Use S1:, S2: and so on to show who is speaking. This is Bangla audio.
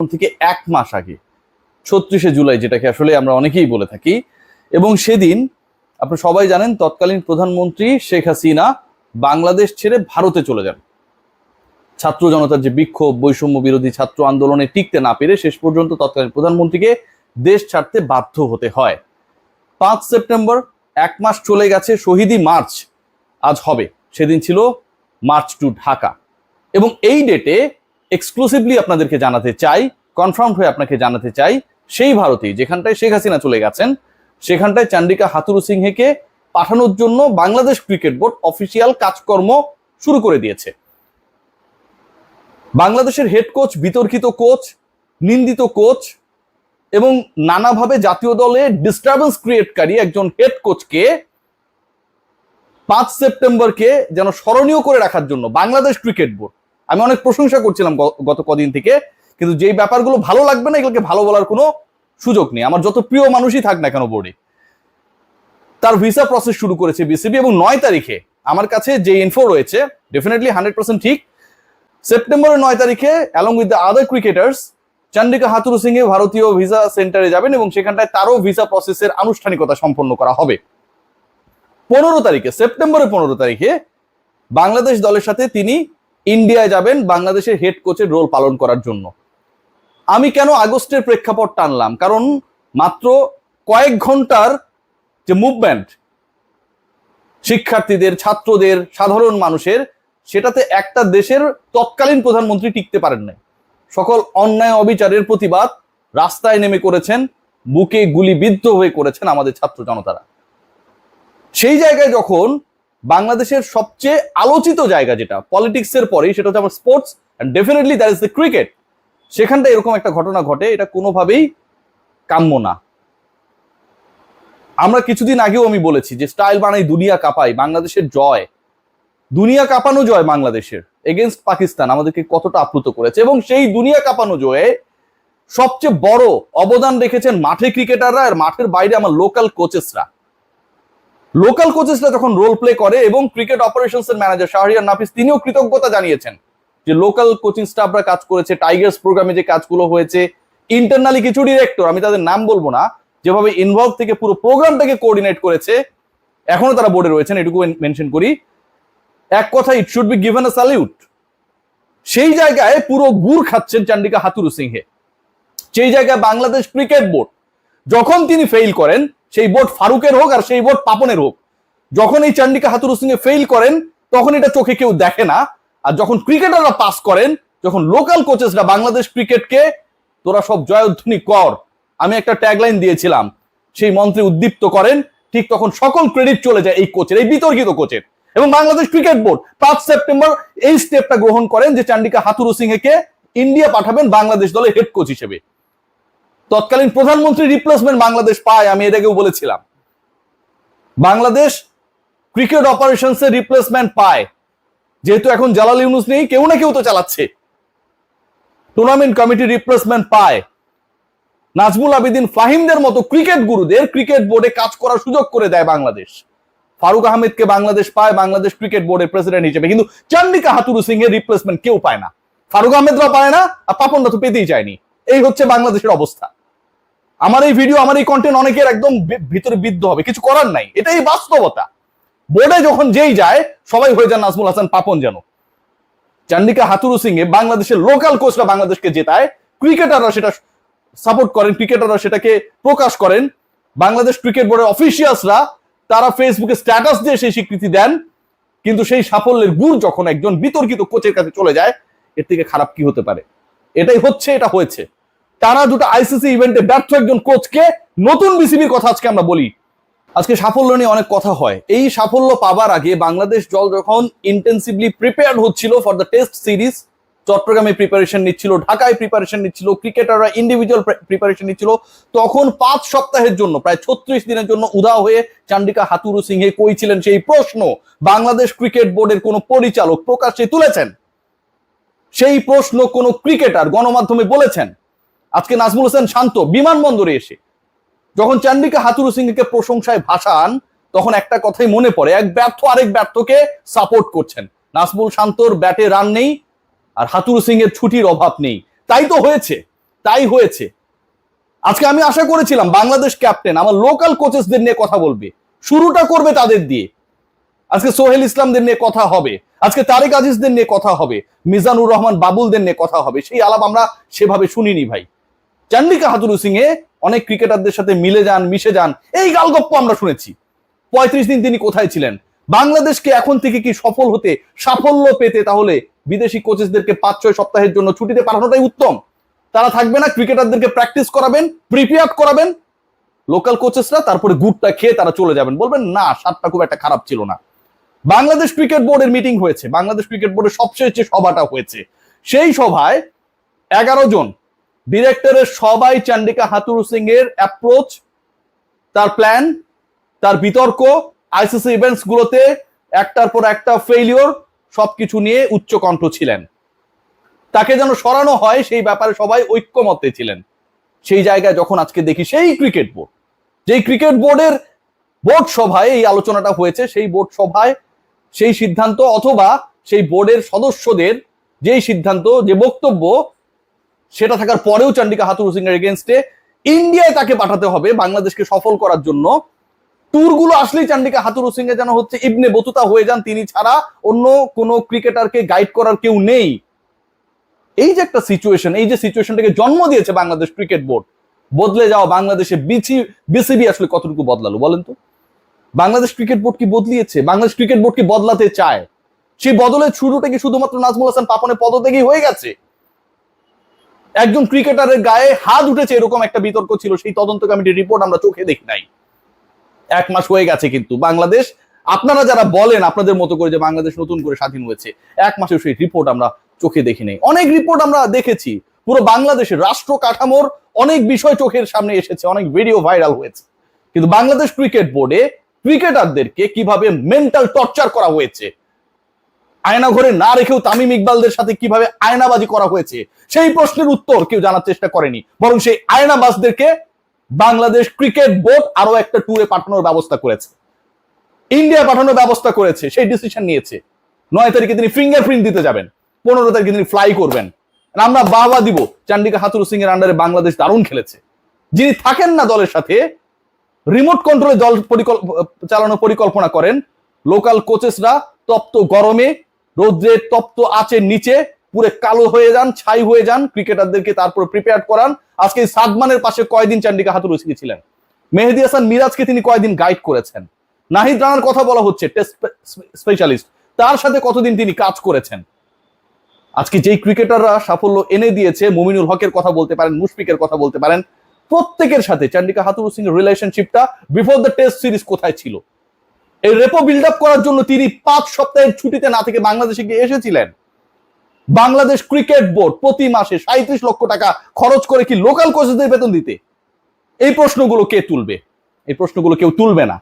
S1: থেকে 1 মাস আগে ৩৬শে জুলাই, যেটাকে আসলে আমরা অনেকেই বলে থাকি, এবং সেদিন আপনারা সবাই জানেন তৎকালীন প্রধানমন্ত্রী শেখ হাসিনা বাংলাদেশ ছেড়ে ভারতে চলে যান। ছাত্র জনতার যে বিক্ষোভ, বৈষম্য বিরোধী ছাত্র আন্দোলনে টিকতে না পেরে শেষ পর্যন্ত তৎকালীন প্রধানমন্ত্রীকে দেশ ছাড়তে বাধ্য হতে হয়। 5 সেপ্টেম্বর, 1 মাস চলে গেছে, শহীদি মার্চ আজ হবে। সেদিন ছিল মার্চ টু ঢাকা। এবং এই ডেটে এক্সক্লুসিভলি আপনাদেরকে জানাতে চাই, কনফার্ম হয়ে আপনাকে জানাতে চাই, সেই ভারতেই যেখানটায় শেখ হাসিনা চলে গেছেন, সেখানটায় চান্ডিকা হাথুরুসিংহেকে পাঠানোর জন্য বাংলাদেশ ক্রিকেট বোর্ড অফিসিয়াল কাজকর্ম শুরু করে দিয়েছে। বাংলাদেশের হেড কোচ, বিতর্কিত কোচ, নিন্দিত কোচ এবং নানাভাবে জাতীয় দলে ডিস্টারবেন্স ক্রিয়েটকারী একজন হেড কোচকে 5 সেপ্টেম্বরকে যেন স্মরণীয় করে রাখার জন্য বাংলাদেশ ক্রিকেট বোর্ড, আমি অনেক প্রশংসা করছিলাম গত কদিন থেকে, কিন্তু যেই ব্যাপারগুলো ভালো লাগবে না এগুলোকে ভালো বলার কোনো সুযোগ নেই, আমার যত প্রিয় মানুষই থাক না কেন বোর্ডে, তার ভিসা প্রসেস শুরু করেছে বিসিবি। এবং 9 তারিখে আমার কাছে যে ইনফো রয়েছে, ডেফিনেটলি 100% ঠিক, সেপ্টেম্বরের 9 তারিখে along with the other cricketers Chandika Hathurusingha ভারতীয় ভিসা সেন্টারে যাবেন এবং সেখানটায় তারও ভিসা প্রসেসের আনুষ্ঠানিকতা সম্পন্ন করা হবে। 15 তারিখে, সেপ্টেম্বরের 15 তারিখে বাংলাদেশ দলের সাথে তিনি ইন্ডিয়ায় যাবেন বাংলাদেশের হেড কোচের রোল পালন করার জন্য। আমি কেন আগস্টের প্রেক্ষাপট টানলাম, কারণ মাত্র কয়েক ঘন্টার যে মুভমেন্ট শিক্ষার্থীদের, ছাত্রদের, সাধারণ মানুষের, সেটাতে একটা দেশের তৎকালীন প্রধানমন্ত্রী টিকতে পারেন নাই। সকল অন্যায় অবিচারের প্রতিবাদ রাস্তায় নেমে করেছেন, বুকে গুলিবিদ্ধ হয়ে করেছেন আমাদের ছাত্র জনতারা। সেই জায়গায় যখন বাংলাদেশের সবচেয়ে আলোচিত জায়গা, যেটা পলিটিক্সের পরেই, সেটা হচ্ছে আমার sports, and definitely that is the cricket, সেখানটা এরকম একটা ঘটনা ঘটে, এটা কোনোভাবেই কাম্য না। আমরা কিছুদিন আগেও আমি বলেছি যে স্টাইল বানাই দুনিয়া কাঁপাই, বাংলাদেশের জয়, দুনিয়া কাঁপানো জয় বাংলাদেশের এগেনস্ট পাকিস্তান আমাদেরকে কতটা আপ্লুত করেছে। এবং সেই দুনিয়া কাঁপানো জয়ে সবচেয়ে বড় অবদান রেখেছেন মাঠে ক্রিকেটাররা, আর মাঠের বাইরে আমার লোকাল কোচেসরা। লোকাল কোচেসরা যখন রোল প্লে করে, এবং ক্রিকেট অপারেশনস এর ম্যানেজার শাহরিয়ার নাফিস তিনিও কৃতজ্ঞতা জানিয়েছেন যে লোকাল কোচিং স্টাফরা কাজ করেছে, টাইগার্স প্রোগ্রামে যে কাজগুলো হয়েছে, ইন্টারনালি কিছু ডিরেক্টর, আমি তাদের নাম বলবো না, যেভাবে ইনভলভ থেকে পুরো প্রোগ্রামটাকে কোঅর্ডিনেট করেছে, এখনো তারা বোর্ডে রয়েছেন, এটুকু মেনশন করি। এক কথা, it should be given a salute. সেই জায়গায় পুরো গুড় খাচ্ছেন চান্ডিকা হাথুরুসিংহে। সেই জায়গায় বাংলাদেশ ক্রিকেট বোর্ড যখন তিনি ফেইল করেন, সেই বোর্ড ফারুকের হোক আর সেই বোর্ড পাপনের হোক, যখন এই চান্ডিকা হাথুরুসিংহে ফেইল করেন তখন এটা চোখে কেউ দেখে না। আর যখন ক্রিকেটাররা পাস করেন, যখন লোকাল কোচেসরা বাংলাদেশ ক্রিকেটকে তোরা সব জয়ধ্বনি কর, আমি একটা ট্যাগলাইন দিয়েছিলাম, সেই মন্ত্রী উদ্দীপ্ত করেন, ঠিক তখন সকল ক্রেডিট চলে যায় এই কোচের, এই বিতর্কিত কোচের। এবং বাংলাদেশ ক্রিকেট বোর্ড 5 সেপ্টেম্বর এই স্টেপটা গ্রহণ করেন যে চান্ডিকা হাথুরুসিংহেকে ইন্ডিয়া পাঠাবেন বাংলাদেশ দলের হেড কোচ হিসেবে। তৎকালীন প্রধানমন্ত্রী রিপ্লেসমেন্ট বাংলাদেশ পায়, আমি এর আগেও বলেছিলাম। বাংলাদেশ ক্রিকেট অপারেশনস এর রিপ্লেসমেন্ট পায়, যেহেতু এখন জালাল ইউনুস নেই, কেউ না কেউ তো চালাচ্ছে। টুর্নামেন্ট কমিটি রিপ্লেসমেন্ট পায়, নাজমুল আবেদিন ফাহিমদের মতো ক্রিকেট গুরুদের ক্রিকেট বোর্ডে কাজ করার সুযোগ করে দেয় বাংলাদেশ। ফারুক আহমেদকে বাংলাদেশ পায় বাংলাদেশ ক্রিকেট বোর্ডের প্রেসিডেন্ট হিসেবে, কিন্তু চান্ডিকা হাথুরুসিংহের রিপ্লেসমেন্ট কেউ পায় না। ফারুক আহমেদরা পায় না, আর পাপনরা তো পেতেই চায়নি। এই হচ্ছে বাংলাদেশের অবস্থা। আমার এই ভিডিও, আমার এই কন্টেন্ট অনেকের একদম ভিতরে বিদ্ধ হবে, কিছু করার নাই, এটাই বাস্তবতা। বোর্ডে যখন যেই যায় সবাই হয়ে যান নাজমুল হাসান পাপন। যেন চান্ডিকা হাথুরুসিংহে বাংলাদেশের লোকাল কোচরা বাংলাদেশকে জেতায়, ক্রিকেটাররা সেটা সাপোর্ট করেন, ক্রিকেটাররা সেটাকে প্রকাশ করেন, বাংলাদেশ ক্রিকেট বোর্ডের অফিসিয়ালসরা তারা ফেসবুকে স্ট্যাটাস দিয়ে সেই স্বীকৃতি দেন। কিন্তু সেই সাফল্যের গুড় যখন একজন বিতর্কিত কোচের কাছে চলে যায়, এর থেকে খারাপ কি হতে পারে? এটাই হচ্ছে, এটা হয়েছে। টানা দুটো আইসিসি ইভেন্টে ব্যর্থ একজন কোচকে নতুন বিসিবির কথা আজকে আমরা বলি। আজকে সাফল্য নিয়ে অনেক কথা হয়। এই সাফল্য পাবার আগে বাংলাদেশ দল যখন ইন্টেন্সিভলি প্রিপেয়ার্ড হচ্ছিল ফর দ্য টেস্ট সিরিজ, চট্টগ্রামে প্রিপারেশন নিচ্ছিল, ঢাকায় প্রিপারেশন নিচ্ছিল, ক্রিকেটাররা ইন্ডিভিজুয়াল প্রিপারেশন নিচ্ছিল, তখন 5 সপ্তাহের জন্য, প্রায় 36 দিনের জন্য উধাও হয়ে চান্ডিকা হাথুরুসিংহে কই ছিলেন? সেই প্রশ্ন বাংলাদেশ ক্রিকেট বোর্ডের কোন পরিচালক প্রকাশ্যে তুলেছেন? সেই প্রশ্ন কোন ক্রিকেটার গণমাধ্যমে বলেছেন? আজকে নাজমুল হোসেন শান্ত বিমানবন্দরে এসে যখন চান্ডিকা হাথুরুসিংহেকে প্রশংসায় ভাসান, তখন একটা কথাই মনে পড়ে, এক ব্যর্থ আরেক ব্যর্থকে সাপোর্ট করছেন। নাজমুল শান্তর ব্যাটে রান নেই, আর হাথুরুসিংহের ছুটির অভাব নেই। তাই তো হয়েছে। তাই হয়েছে। আজকে আমি আশা করেছিলাম বাংলাদেশ ক্যাপ্টেন আমার লোকাল কোচেসদের নিয়ে কথা বলবে, শুরুটা করবে তাদের দিয়ে। আজকে সোহেল ইসলামদের নিয়ে কথা হবে, আজকে তারেক আজিজদের নিয়ে কথা হবে, মিজানুর রহমান বাবুলদের নিয়ে কথা হবে। সেই আলাপ আমরা সেভাবে শুনিনি ভাই। চান্ডিকা হাথুরু সিং এ অনেক ক্রিকেটারদের সাথে মিলে যান, মিশে যান, এই গালগপ্প আমরা শুনেছি। 35 দিন তিনি কোথায় ছিলেন? বাংলাদেশকে এখন থেকে কি সফল হতে, সাফল্য পেতে তাহলে বিদেশি কোচেসদেরকে 5-6 সপ্তাহের জন্য ছুটিতে পাঠানোটাই উত্তম। তারা থাকবে না, ক্রিকেটারদেরকে প্র্যাকটিস করাবেন, প্রিপেয়ার করাবেন লোকাল কোচেসরা, তারপরে গুড়টা খেয়ে তারা চলে যাবেন, বলবেন না সাতটা খুব একটা খারাপ ছিল না। বাংলাদেশ ক্রিকেট বোর্ডের মিটিং হয়েছে, বাংলাদেশ ক্রিকেট বোর্ডের সবচেয়ে যে সভাটা হয়েছে, সেই সভায় 11 জন ডিরেক্টরের সবাই চান্ডিকা হাথুরু সিং এর অ্যাপ্রোচ, তার প্ল্যান, তার বিতর্ক, আইসিসি ইভেন্টস গুলোতে একটার পর একটা ফেইলিওর, সবকিছু নিয়ে উচ্চকণ্ঠ ছিলেন। তাকে যেন সরানো হয় সেই ব্যাপারে সবাই ঐক্যমত্যে ছিলেন। সেই জায়গায় যখন আজকে দেখি সেই ক্রিকেট বোর্ড, যেই ক্রিকেট বোর্ডের বোর্ড সভায় এই আলোচনাটা হয়েছে, সেই বোর্ড সভায় সেই সিদ্ধান্ত অথবা সেই বোর্ডের সদস্যদের যেই সিদ্ধান্ত, যে বক্তব্য, সেটা থাকার পরেও চান্ডিকা হাথুরু সিং এর এগেনস্টে ইন্ডিয়ায় তাকে পাঠাতে হবে বাংলাদেশকে সফল করার জন্য। ট্যুরগুলো আসলেই চান্ডিকা হাথুরু সিং এ যেন হচ্ছে ইবনে বতুতা হয়ে যান, তিনি ছাড়া অন্য কোনো ক্রিকেটারকে গাইড করার কেউ নেই। এই যে একটা সিচুয়েশন, এই যে সিচুয়েশনটাকে জন্ম দিয়েছে বাংলাদেশ ক্রিকেট বোর্ড, বদলে যাওয়া বাংলাদেশে বিসিবি আসলে কতটুকু বদলালো বলেন তো? বাংলাদেশ ক্রিকেট বোর্ড কি বদলিয়েছে? বাংলাদেশ ক্রিকেট বোর্ড কি বদলাতে চায়? সেই বদলের শুরুটা কি শুধুমাত্র নাজমুল হাসান পাপনের পদ থেকেই হয়ে গেছে? একজন ক্রিকেটারের গায়ে হাত উঠেছে এরকম একটা বিতর্ক ছিল, সেই তদন্ত কমিটির রিপোর্ট আমরা চোখে দেখি নাই। 1 মাস হয়ে গেছে, কিন্তু বাংলাদেশ, আপনারা যারা বলেন আপনাদের মতো করে যে বাংলাদেশ নতুন করে স্বাধীন হয়েছে, 1 মাসের সেই রিপোর্ট আমরা চোখে দেখি নাই। অনেক রিপোর্ট আমরা দেখেছি, পুরো বাংলাদেশের রাষ্ট্র কাঠামোর অনেক বিষয় চোখের সামনে এসেছে, অনেক ভিডিও ভাইরাল হয়েছে, কিন্তু বাংলাদেশ ক্রিকেট বোর্ডে ক্রিকেটারদেরকে কিভাবে মেন্টাল টর্চার করা হয়েছে, আয়না ঘরে না রেখেও তামিম ইকবালদের সাথে কিভাবে আয়নাবাজি করা হয়েছে, সেই প্রশ্নের উত্তর কেউ জানার চেষ্টা করেনি, বরং সেই আয়নাবাজদেরকে বাংলাদেশ ক্রিকেট বোর্ড আরো একটা ট্যুরে পাঠানোর ব্যবস্থা করেছে, ইন্ডিয়া পাঠানোর ব্যবস্থা করেছে, সেই ডিসিশন নিয়েছে। 9 তারিখে তিনি ফিঙ্গারপ্রিন্ট দিতে যাবেন, 15 তারিখে তিনি ফ্লাই করবেন। আমরা বাহবা দিব, চান্ডিকা হাথুরু সিং এর আন্ডারে বাংলাদেশ দারুণ খেলেছে। যিনি থাকেন না দলের সাথে, রিমোট কন্ট্রোলে দল চালানোর পরিকল্পনা করেন, লোকাল কোচেসরা তপ্ত গরমে, রৌদ্রে তপ্ত আঁচের নিচে পুরো কালো হয়ে যান, ছাই হয়ে যান, ক্রিকেটারদেরকে তারপর প্রিপেয়ার করান। আজকে সাদমানের পাশে কয়দিন চান্ডিকা হাথুরু সিং ছিলেন, মেহেদী হাসান মিরাজকে তিনি কয়দিন গাইড করেছেন, নাহিদ রানার কথা বলা হচ্ছে টেস্ট স্পেশালিস্ট, তার সাথে কতদিন তিনি কাজ করেছেন। আজকে যেই ক্রিকেটাররা সাফল্য এনে দিয়েছে, মুমিনুল হকের কথা বলতে পারেন, মুশফিকের কথা বলতে পারেন, প্রত্যেকের সাথে চান্ডিকা হাথুরু সিং এর রিলেশনশিপটা বিফোর দ্য টেস্ট সিরিজ কোথায় ছিল? এই রেপো বিল্ড আপ করার জন্য তিনি 5 সপ্তাহের ছুটিতে না থেকে বাংলাদেশে গিয়ে এসেছিলেন। বাংলাদেশ ক্রিকেট বোর্ড প্রতি মাসে 37 লক্ষ টাকা খরচ করে কি লোকাল কোচেসদের বেতন দিতে? এই প্রশ্নগুলো কে তুলবে? এই প্রশ্নগুলো কেউ তুলবে না।